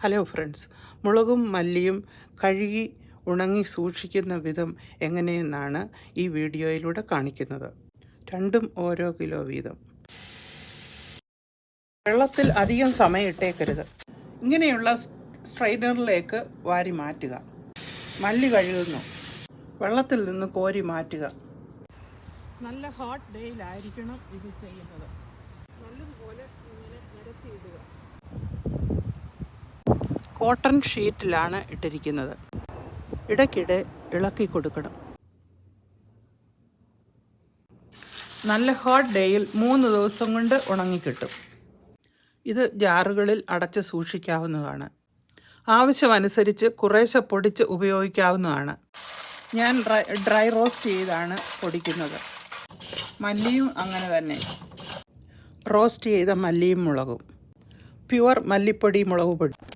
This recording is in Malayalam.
ഹലോ ഫ്രണ്ട്സ്, മുളകും മല്ലിയും കഴുകി ഉണങ്ങി സൂക്ഷിക്കുന്ന വിധം എങ്ങനെയെന്നാണ് ഈ വീഡിയോയിലൂടെ കാണിക്കുന്നത്. രണ്ടും ഓരോ കിലോ വീതം. വെള്ളത്തിൽ അധികം സമയം ഇട്ടേക്കരുത്. ഇങ്ങനെയുള്ള സ്ട്രെയിനറിലേക്ക് വാരി മാറ്റുക. മല്ലി കഴുകുന്നു. വെള്ളത്തിൽ നിന്ന് കോരി മാറ്റുക. നല്ല ഹോട്ട് ഡേയിലായിരിക്കണം ഇത് ചെയ്യുന്നത്. നല്ലതുപോലെ ഇങ്ങനെ നിരത്തിയിടുക. കോട്ടൺ ഷീറ്റിലാണ് ഇട്ടിരിക്കുന്നത്. ഇടയ്ക്കിടെ ഇളക്കി കൊടുക്കണം. നല്ല ഹോട്ട് ഡേയിൽ 3 ദിവസം കൊണ്ട് ഉണങ്ങിക്കിട്ടും. ഇത് ജാറുകളിൽ അടച്ച് സൂക്ഷിക്കാവുന്നതാണ്. ആവശ്യമനുസരിച്ച് കുറേശ്ശെ പൊടിച്ച് ഉപയോഗിക്കാവുന്നതാണ്. ഞാൻ ഡ്രൈ റോസ്റ്റ് ചെയ്താണ് പൊടിക്കുന്നത്. മല്ലിയും അങ്ങനെ തന്നെ. റോസ്റ്റ് ചെയ്ത മല്ലിയും മുളകും. പ്യുവർ മല്ലിപ്പൊടി, മുളക് പൊടി.